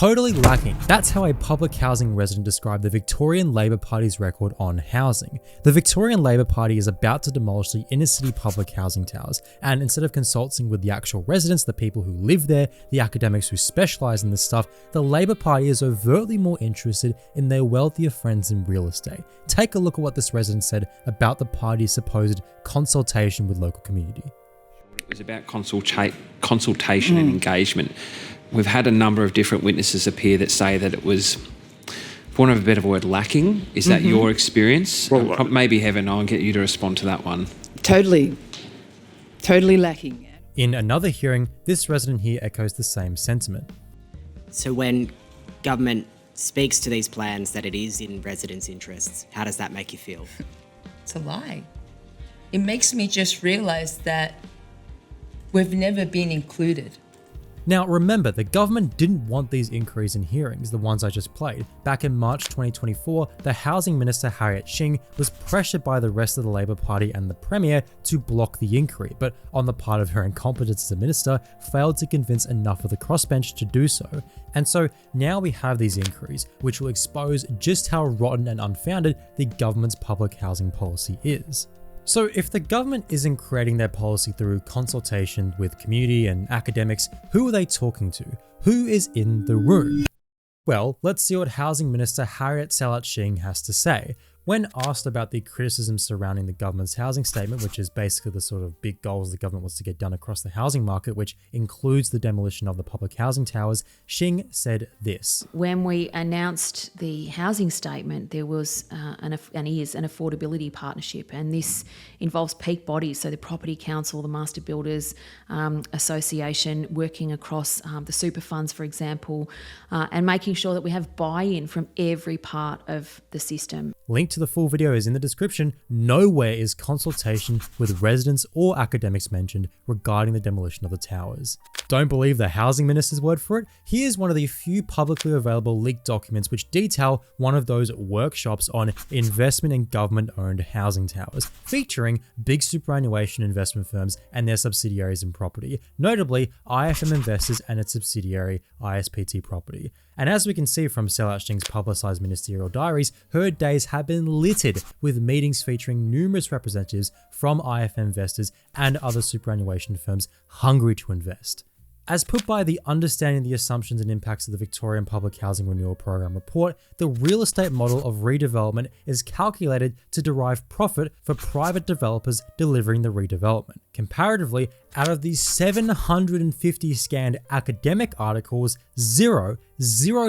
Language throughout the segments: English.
Totally lacking. That's how a public housing resident described the Victorian Labor Party's record on housing. The Victorian Labor Party is about to demolish the inner city public housing towers, and instead of consulting with the actual residents, the people who live there, the academics who specialise in this stuff, the Labor Party is overtly more interested in their wealthier friends in real estate. Take a look at what this resident said about the party's supposed consultation with local community. It was about consultation and engagement. We've had a number of different witnesses appear that say that it was, for want of a better word, lacking. Is that your experience? Well, maybe, Heaven, I'll get you to respond to that one. Totally lacking. In another hearing, this resident here echoes the same sentiment. So when government speaks to these plans that it is in residents' interests, how does that make you feel? It's a lie. It makes me just realise that we've never been included. Now remember, the government didn't want these inquiries and hearings, the ones I just played. Back in March 2024, the Housing Minister Harriet Shing was pressured by the rest of the Labor Party and the Premier to block the inquiry, but on the part of her incompetence as a minister, failed to convince enough of the crossbench to do so. And so now we have these inquiries, which will expose just how rotten and unfounded the government's public housing policy is. So if the government isn't creating their policy through consultation with community and academics, who are they talking to? Who is in the room? Well, let's see what Housing Minister Harriet Shing has to say. When asked about the criticisms surrounding the government's housing statement, which is basically the sort of big goals the government wants to get done across the housing market, which includes the demolition of the public housing towers, Shing said this. When we announced the housing statement, there was an affordability partnership, and this involves peak bodies, so the Property Council, the Master Builders Association, working across the super funds, for example, and making sure that we have buy-in from every part of the system. Link to the full video is in the description. Nowhere is consultation with residents or academics mentioned regarding the demolition of the towers. Don't believe the housing minister's word for it? Here's one of the few publicly available leaked documents which detail one of those workshops on investment in government-owned housing towers, featuring big superannuation investment firms and their subsidiaries in property, notably IFM Investors and its subsidiary ISPT Property. And as we can see from Shing's publicised ministerial diaries, her days have been littered with meetings featuring numerous representatives from IFM investors and other superannuation firms hungry to invest. As put by the Understanding the Assumptions and Impacts of the Victorian Public Housing Renewal Program report, the real estate model of redevelopment is calculated to derive profit for private developers delivering the redevelopment. Comparatively, out of these 750 scanned academic articles, zero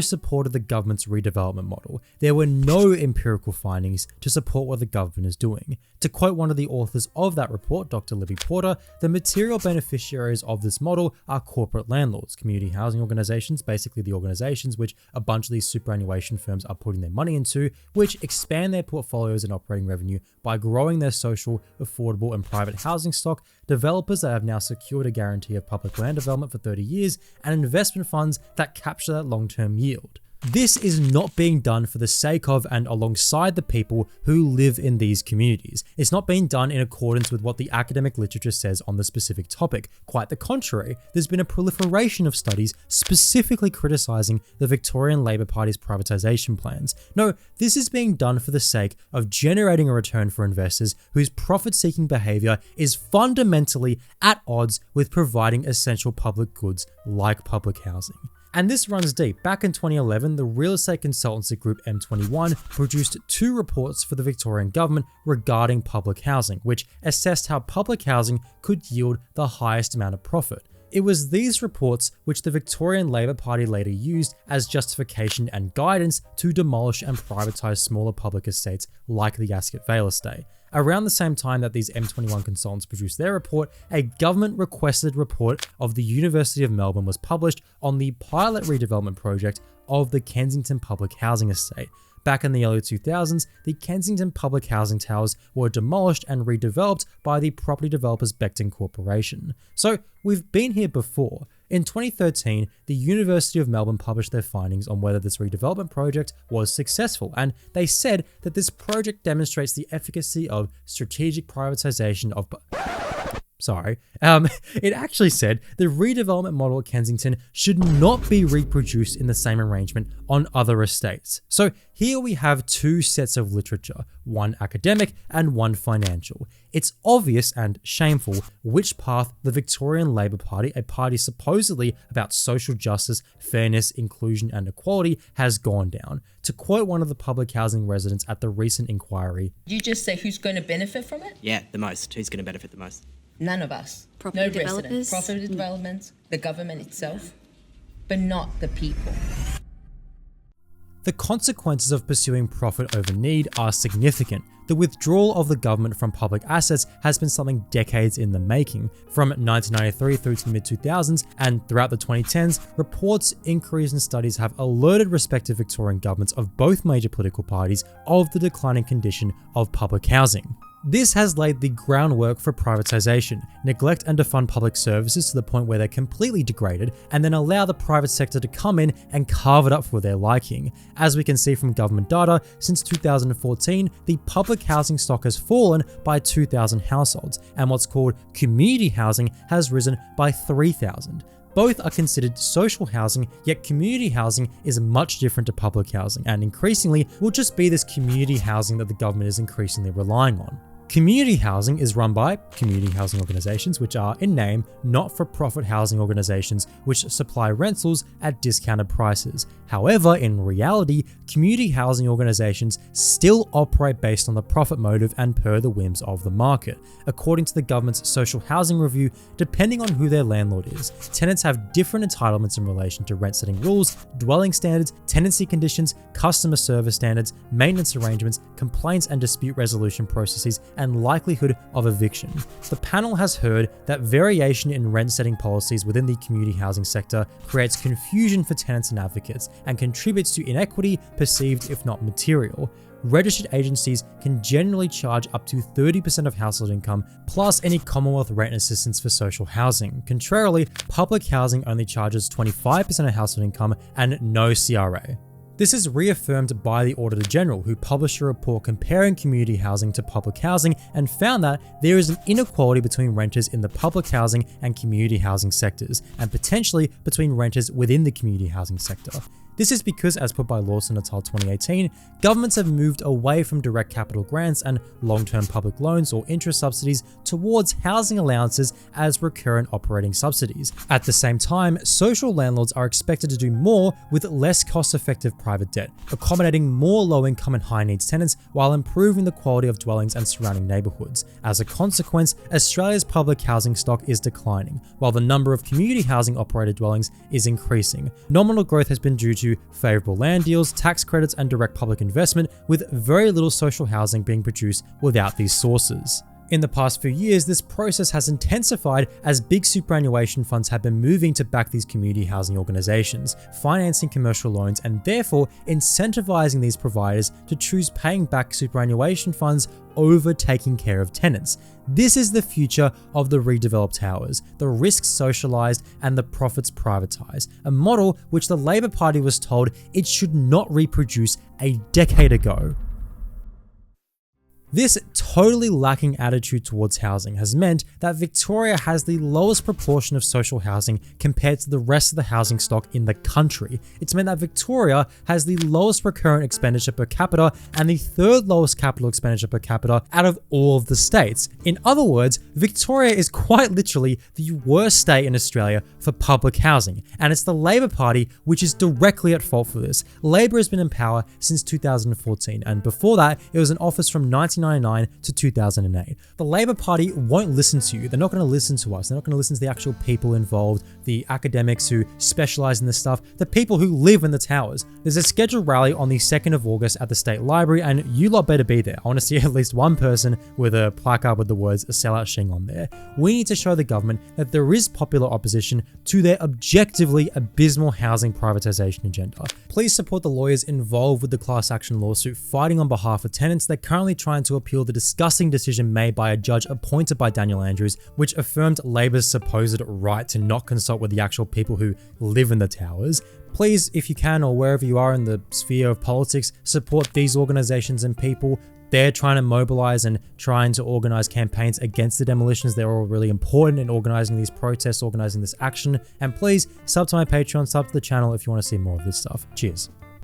supported the government's redevelopment model. There were no empirical findings to support what the government is doing. To quote one of the authors of that report, Dr. Libby Porter, the material beneficiaries of this model are corporate landlords, community housing organisations, basically the organisations which a bunch of these superannuation firms are putting their money into, which expand their portfolios and operating revenue by growing their social, affordable and private housing stock, developers that have now secured a guarantee of public land development for 30 years, and investment funds that capture that long-term yield. This is not being done for the sake of and alongside the people who live in these communities. It's not being done in accordance with what the academic literature says on the specific topic. Quite the contrary, there's been a proliferation of studies specifically criticising the Victorian Labor Party's privatisation plans. No, this is being done for the sake of generating a return for investors whose profit-seeking behaviour is fundamentally at odds with providing essential public goods like public housing. And this runs deep. Back in 2011, the real estate consultancy group M21 produced 2 reports for the Victorian government regarding public housing, which assessed how public housing could yield the highest amount of profit. It was these reports which the Victorian Labor Party later used as justification and guidance to demolish and privatise smaller public estates like the Ascot Vale estate. Around the same time that these M21 consultants produced their report, a government-requested report of the University of Melbourne was published on the pilot redevelopment project of the Kensington Public Housing Estate. Back in the early 2000s, the Kensington Public Housing Towers were demolished and redeveloped by the property developers Becton Corporation. So we've been here before. In 2013, the University of Melbourne published their findings on whether this redevelopment project was successful, and they said that this project demonstrates the efficacy of strategic privatisation of... Sorry. It actually said the redevelopment model at Kensington should not be reproduced in the same arrangement on other estates. So here we have two sets of literature, one academic and one financial. It's obvious and shameful which path the Victorian Labor Party, a party supposedly about social justice, fairness, inclusion and equality, has gone down. To quote one of the public housing residents at the recent inquiry, You just say who's going to benefit from it? Yeah, the most. Who's going to benefit the most? None of us. Property No developers. residents. Property development, the government itself, but not the people. the consequences of pursuing profit over need are significant. The withdrawal of the government from public assets has been something decades in the making. From 1993 through to the mid-2000s and throughout the 2010s, reports, inquiries and studies have alerted respective Victorian governments of both major political parties of the declining condition of public housing. This has laid the groundwork for privatisation, neglect and defund public services to the point where they're completely degraded, and then allow the private sector to come in and carve it up for their liking. As we can see from government data, since 2014, the public housing stock has fallen by 2,000 households, and what's called community housing has risen by 3,000. Both are considered social housing, yet community housing is much different to public housing, and increasingly will just be this community housing that the government is increasingly relying on. Community housing is run by community housing organisations, which are, in name, not-for-profit housing organisations which supply rentals at discounted prices. However, in reality, community housing organisations still operate based on the profit motive and per the whims of the market. According to the government's social housing review, depending on who their landlord is, tenants have different entitlements in relation to rent setting rules, dwelling standards, tenancy conditions, customer service standards, maintenance arrangements, complaints and dispute resolution processes, and likelihood of eviction. The panel has heard that variation in rent setting policies within the community housing sector creates confusion for tenants and advocates and contributes to inequity perceived if not material. Registered agencies can generally charge up to 30% of household income plus any Commonwealth rent assistance for social housing. Contrarily, public housing only charges 25% of household income and no CRA. This is reaffirmed by the Auditor General, who published a report comparing community housing to public housing and found that there is an inequality between renters in the public housing and community housing sectors, and potentially between renters within the community housing sector. This is because, as put by Lawson et al. 2018, governments have moved away from direct capital grants and long-term public loans or interest subsidies towards housing allowances as recurrent operating subsidies. At the same time, social landlords are expected to do more with less cost-effective private debt, accommodating more low-income and high-needs tenants while improving the quality of dwellings and surrounding neighbourhoods. As a consequence, Australia's public housing stock is declining, while the number of community housing operated dwellings is increasing. Nominal growth has been due to favourable land deals, tax credits and direct public investment, with very little social housing being produced without these sources. In the past few years, this process has intensified as big superannuation funds have been moving to back these community housing organisations, financing commercial loans and therefore incentivising these providers to choose paying back superannuation funds over taking care of tenants. This is the future of the redeveloped towers, the risks socialised and the profits privatised, a model which the Labor Party was told it should not reproduce a decade ago. This totally lacking attitude towards housing has meant that Victoria has the lowest proportion of social housing compared to the rest of the housing stock in the country. It's meant that Victoria has the lowest recurrent expenditure per capita and the third lowest capital expenditure per capita out of all of the states. In other words, Victoria is quite literally the worst state in Australia for public housing, and it's the Labor Party which is directly at fault for this. Labor has been in power since 2014, and before that, it was in office from 1999 to 2008. The Labor Party won't listen to you. They're not going to listen to us. They're not going to listen to the actual people involved, the academics who specialise in this stuff, the people who live in the towers. There's a scheduled rally on the 2nd of August at the State Library, and you lot better be there. I want to see at least one person with a placard with the words "sellout Shing" on there. We need to show the government that there is popular opposition to their objectively abysmal housing privatisation agenda. Please support the lawyers involved with the class action lawsuit fighting on behalf of tenants. They're currently trying to appeal the disgusting decision made by a judge appointed by Daniel Andrews, which affirmed Labor's supposed right to not consult with the actual people who live in the towers. Please, if you can, or wherever you are in the sphere of politics, support these organisations and people. They're trying to mobilize and trying to organize campaigns against the demolitions. They're all really important in organizing these protests, organizing this action. And please sub to my Patreon, sub to the channel if you want to see more of this stuff. Cheers.